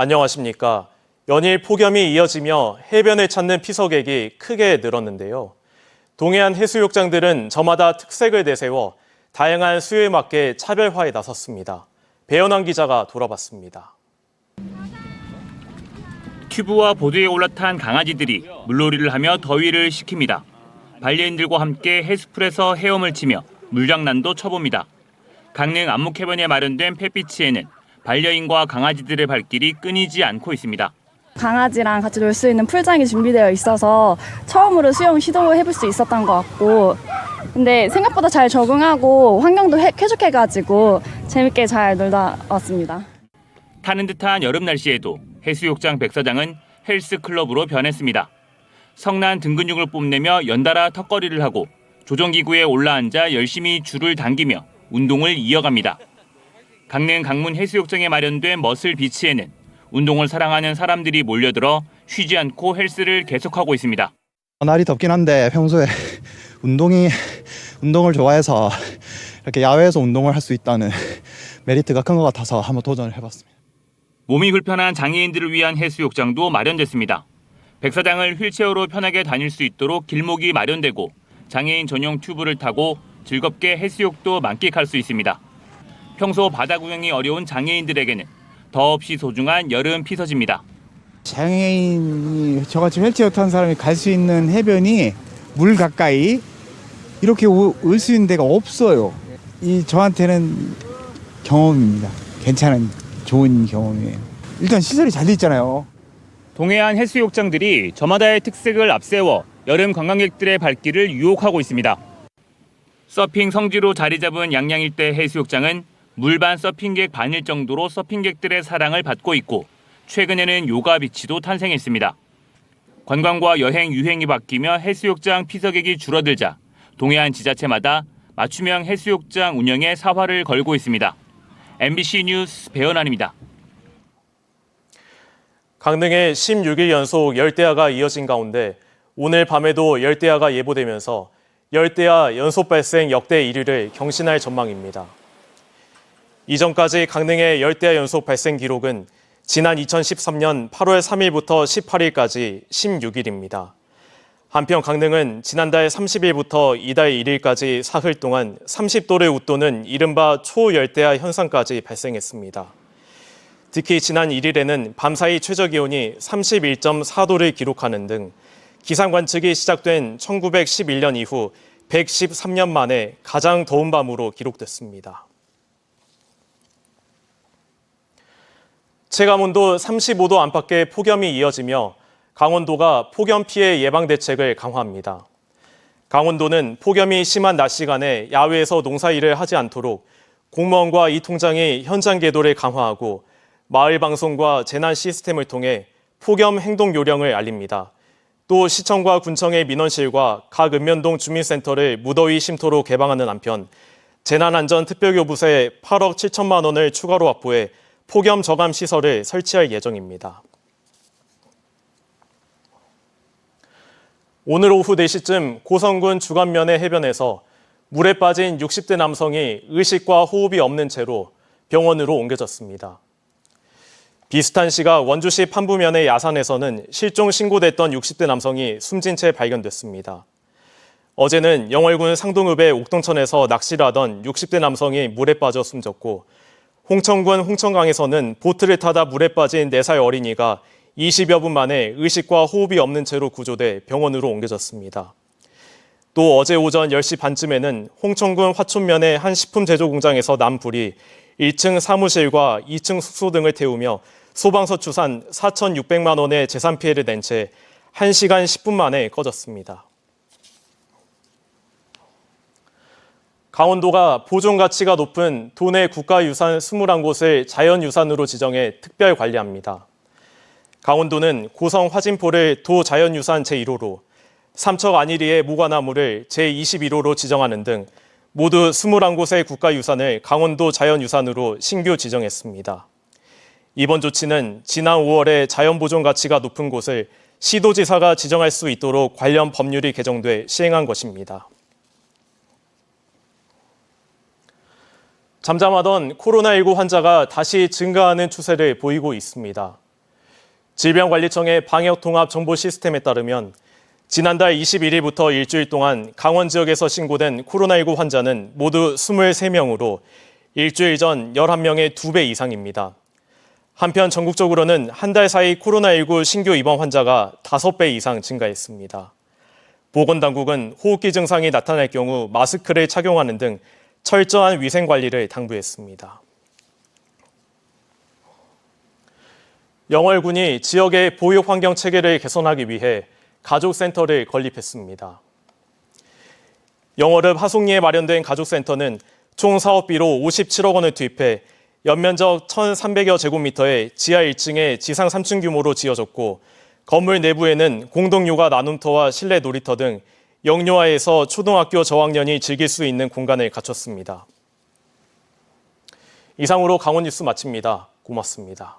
안녕하십니까. 연일 폭염이 이어지며 해변을 찾는 피서객이 크게 늘었는데요. 동해안 해수욕장들은 저마다 특색을 내세워 다양한 수요에 맞게 차별화에 나섰습니다. 배현환 기자가 돌아봤습니다. 튜브와 보드에 올라탄 강아지들이 물놀이를 하며 더위를 식힙니다. 반려인들과 함께 해수풀에서 헤엄을 치며 물장난도 쳐봅니다. 강릉 안목해변에 마련된 펫비치에는 반려인과 강아지들의 발길이 끊이지 않고 있습니다. 강아지랑 같이 놀 수 있는 풀장이 준비되어 있어서 처음으로 수영 시도해볼 수 있었던 것 같고, 근데 생각보다 잘 적응하고 환경도 쾌적해가지고 재밌게 잘 놀다 왔습니다. 타는 듯한 여름 날씨에도 해수욕장 백사장은 헬스클럽으로 변했습니다. 성난 등 근육을 뽐내며 연달아 턱걸이를 하고 조정기구에 올라앉아 열심히 줄을 당기며 운동을 이어갑니다. 강릉 강문 해수욕장에 마련된 머슬 비치에는 운동을 사랑하는 사람들이 몰려들어 쉬지 않고 헬스를 계속하고 있습니다. 날이 덥긴 한데 평소에 운동을 좋아해서 이렇게 야외에서 운동을 할 수 있다는 메리트가 큰 것 같아서 한번 도전을 해봤습니다. 몸이 불편한 장애인들을 위한 해수욕장도 마련됐습니다. 백사장을 휠체어로 편하게 다닐 수 있도록 길목이 마련되고 장애인 전용 튜브를 타고 즐겁게 해수욕도 만끽할 수 있습니다. 평소 바다 구경이 어려운 장애인들에게는 더없이 소중한 여름 피서지입니다. 장애인이 저같이 휠체어 탄 사람이 갈 수 있는 해변이 물 가까이 이렇게 올 수 있는 데가 없어요. 저한테는 경험입니다. 괜찮은 좋은 경험이에요. 일단 시설이 잘 돼 있잖아요. 동해안 해수욕장들이 저마다의 특색을 앞세워 여름 관광객들의 발길을 유혹하고 있습니다. 서핑 성지로 자리 잡은 양양 일대 해수욕장은 물반 서핑객 반일 정도로 서핑객들의 사랑을 받고 있고 최근에는 요가 비치도 탄생했습니다. 관광과 여행 유행이 바뀌며 해수욕장 피서객이 줄어들자 동해안 지자체마다 맞춤형 해수욕장 운영에 사활을 걸고 있습니다. MBC 뉴스 배현환입니다. 강릉에 16일 연속 열대야가 이어진 가운데 오늘 밤에도 열대야가 예보되면서 열대야 연속 발생 역대 1위를 경신할 전망입니다. 이전까지 강릉의 열대야 연속 발생 기록은 지난 2013년 8월 3일부터 18일까지 16일입니다. 한편 강릉은 지난달 30일부터 이달 1일까지 사흘 동안 30도를 웃도는 이른바 초열대야 현상까지 발생했습니다. 특히 지난 1일에는 밤사이 최저기온이 31.4도를 기록하는 등 기상 관측이 시작된 1911년 이후 113년 만에 가장 더운 밤으로 기록됐습니다. 체감온도 35도 안팎의 폭염이 이어지며 강원도가 폭염 피해 예방 대책을 강화합니다. 강원도는 폭염이 심한 낮 시간에 야외에서 농사일을 하지 않도록 공무원과 이 통장이 현장 계도를 강화하고 마을 방송과 재난 시스템을 통해 폭염 행동 요령을 알립니다. 또 시청과 군청의 민원실과 각 읍면동 주민센터를 무더위 쉼터로 개방하는 한편 재난안전특별교부서에 8억 7천만 원을 추가로 확보해 폭염 저감 시설을 설치할 예정입니다. 오늘 오후 4시쯤 고성군 주간면의 해변에서 물에 빠진 60대 남성이 의식과 호흡이 없는 채로 병원으로 옮겨졌습니다. 비슷한 시각 원주시 판부면의 야산에서는 실종 신고됐던 60대 남성이 숨진 채 발견됐습니다. 어제는 영월군 상동읍의 옥동천에서 낚시를 하던 60대 남성이 물에 빠져 숨졌고 홍천군 홍천강에서는 보트를 타다 물에 빠진 4살 어린이가 20여 분 만에 의식과 호흡이 없는 채로 구조돼 병원으로 옮겨졌습니다. 또 어제 오전 10시 반쯤에는 홍천군 화촌면의 한 식품 제조 공장에서 난 불이 1층 사무실과 2층 숙소 등을 태우며 소방서 추산 4,600만 원의 재산 피해를 낸 채 1시간 10분 만에 꺼졌습니다. 강원도가 보존 가치가 높은 도내 국가유산 21곳을 자연유산으로 지정해 특별 관리합니다. 강원도는 고성 화진포를 도자연유산 제1호로, 삼척 안일리의 모과나무를 제21호로 지정하는 등 모두 21곳의 국가유산을 강원도 자연유산으로 신규 지정했습니다. 이번 조치는 지난 5월에 자연보존 가치가 높은 곳을 시도지사가 지정할 수 있도록 관련 법률이 개정돼 시행한 것입니다. 잠잠하던 코로나19 환자가 다시 증가하는 추세를 보이고 있습니다. 질병관리청의 방역통합정보 시스템에 따르면 지난달 21일부터 일주일 동안 강원 지역에서 신고된 코로나19 환자는 모두 23명으로 일주일 전 11명의 2배 이상입니다. 한편 전국적으로는 한 달 사이 코로나19 신규 입원 환자가 5배 이상 증가했습니다. 보건당국은 호흡기 증상이 나타날 경우 마스크를 착용하는 등 철저한 위생관리를 당부했습니다. 영월군이 지역의 보육환경 체계를 개선하기 위해 가족센터를 건립했습니다. 영월읍 하송리에 마련된 가족센터는 총 사업비로 57억 원을 투입해 연면적 1,300여 제곱미터의 지하 1층에 지상 3층 규모로 지어졌고 건물 내부에는 공동육아 나눔터와 실내 놀이터 등 영유아에서 초등학교 저학년이 즐길 수 있는 공간을 갖췄습니다. 이상으로 강원 뉴스 마칩니다. 고맙습니다.